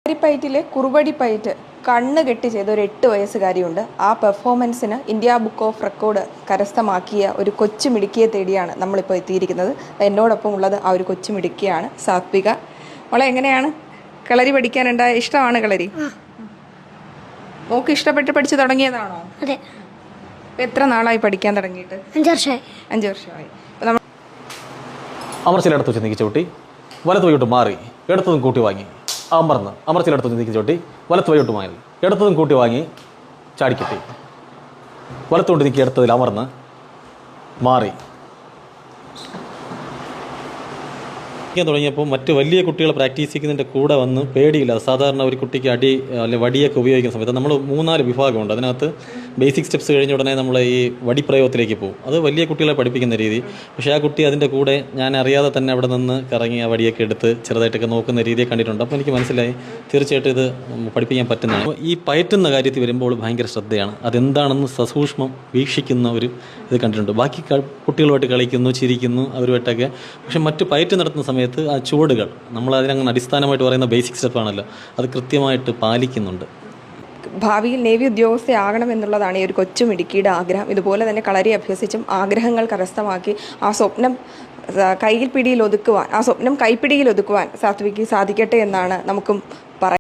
കളരിപ്പയറ്റിലെ കുറുവടിപ്പയറ്റ് കണ്ണ് കെട്ടി ചെയ്ത ഒരു 8 വയസ്സുകാരിയുണ്ട്. ആ പെർഫോമൻസിന് ഇന്ത്യ ബുക്ക് ഓഫ് റെക്കോർഡ് കരസ്ഥമാക്കിയ ഒരു കൊച്ചുമിടുക്കിയെ തേടിയാണ് നമ്മളിപ്പോൾ എത്തിയിരിക്കുന്നത്. എന്നോടൊപ്പം ഉള്ളത് ആ ഒരു കൊച്ചുമിടുക്കിയാണ് സാത്വിക. മോളെ, എങ്ങനെയാണ് കളരി പഠിക്കാനുണ്ടായ ഇഷ്ടമാണ് കളരി? മോക്ക് ഇഷ്ടപ്പെട്ട് പഠിച്ചു തുടങ്ങിയതാണോ? അതെ. എത്ര നാളായി പഠിക്കാൻ തുടങ്ങിയിട്ട്? 5 വർഷമായി. അമർച്ചയിലെടുത്ത് വെച്ച് നീക്കി ചവിട്ടി വലത്ത് വൈകിട്ട് മാറി എടുത്തതും കൂട്ടി വാങ്ങി അമർച്ചയിലെടുത്ത് വെച്ച് നീക്കി ചവിട്ടി വലത്ത് വൈകിട്ട് മാറി എടുത്തതും കൂട്ടി വാങ്ങി ചാടിക്കെട്ടി വലത്തുകൊണ്ട് നീക്കി എടുത്തതിൽ അമർന്ന് മാറി തുടങ്ങിയപ്പോൾ മറ്റ് വലിയ കുട്ടികൾ പ്രാക്ടീസ് ചെയ്യുന്നതിൻ്റെ കൂടെ വന്ന് പേടിയില്ല. സാധാരണ ഒരു കുട്ടിക്ക് അടി അല്ലെ വടിയൊക്കെ ഉപയോഗിക്കുന്ന സമയത്ത് നമ്മൾ 3-4 വിഭാഗമുണ്ട്. അതിനകത്ത് ബേസിക് സ്റ്റെപ്സ് കഴിഞ്ഞ ഉടനെ നമ്മൾ ഈ വടിപ്രയോഗത്തിലേക്ക് പോകും. അത് വലിയ കുട്ടികളെ പഠിപ്പിക്കുന്ന രീതി. പക്ഷേ ആ കുട്ടി അതിൻ്റെ കൂടെ ഞാൻ അറിയാതെ തന്നെ അവിടെ നിന്ന് കറങ്ങി ആ വടിയൊക്കെ എടുത്ത് ചെറുതായിട്ടൊക്കെ നോക്കുന്ന രീതിയെ കണ്ടിട്ടുണ്ട്. അപ്പോൾ എനിക്ക് മനസ്സിലായി തീർച്ചയായിട്ടും ഇത് പഠിപ്പിക്കാൻ പറ്റുന്നതാണ്. ഈ പയറ്റുന്ന കാര്യത്തിൽ വരുമ്പോൾ ഭയങ്കര ശ്രദ്ധയാണ്. അതെന്താണെന്ന് സസൂക്ഷ്മം വീക്ഷിക്കുന്ന ഒരു ഇത് കണ്ടിട്ടുണ്ട്. ബാക്കി കുട്ടികളുമായിട്ട് കളിക്കുന്നു, ചിരിക്കുന്നു അവരുമായിട്ടൊക്കെ. പക്ഷെ മറ്റ് പയറ്റ് നടത്തുന്ന സമയത്ത് ആ ചുവടുകൾ നമ്മൾ അതിനങ്ങനെ അടിസ്ഥാനമായിട്ട് പറയുന്ന ബേസിക് സ്റ്റെപ്പാണല്ലോ, അത് കൃത്യമായിട്ട് പാലിക്കുന്നുണ്ട്. ഭാവിയിൽ നേവി ഉദ്യോഗസ്ഥയാകണമെന്നുള്ളതാണ് ഈ ഒരു കൊച്ചുമിടുക്കിയുടെ ആഗ്രഹം. ഇതുപോലെ തന്നെ കളരി അഭ്യസിച്ചും ആഗ്രഹങ്ങൾ കരസ്ഥമാക്കി ആ സ്വപ്നം കൈപ്പിടിയിൽ ഒതുക്കുവാൻ സാത്വിക്ക് സാധിക്കട്ടെ എന്നാണ് നമുക്കും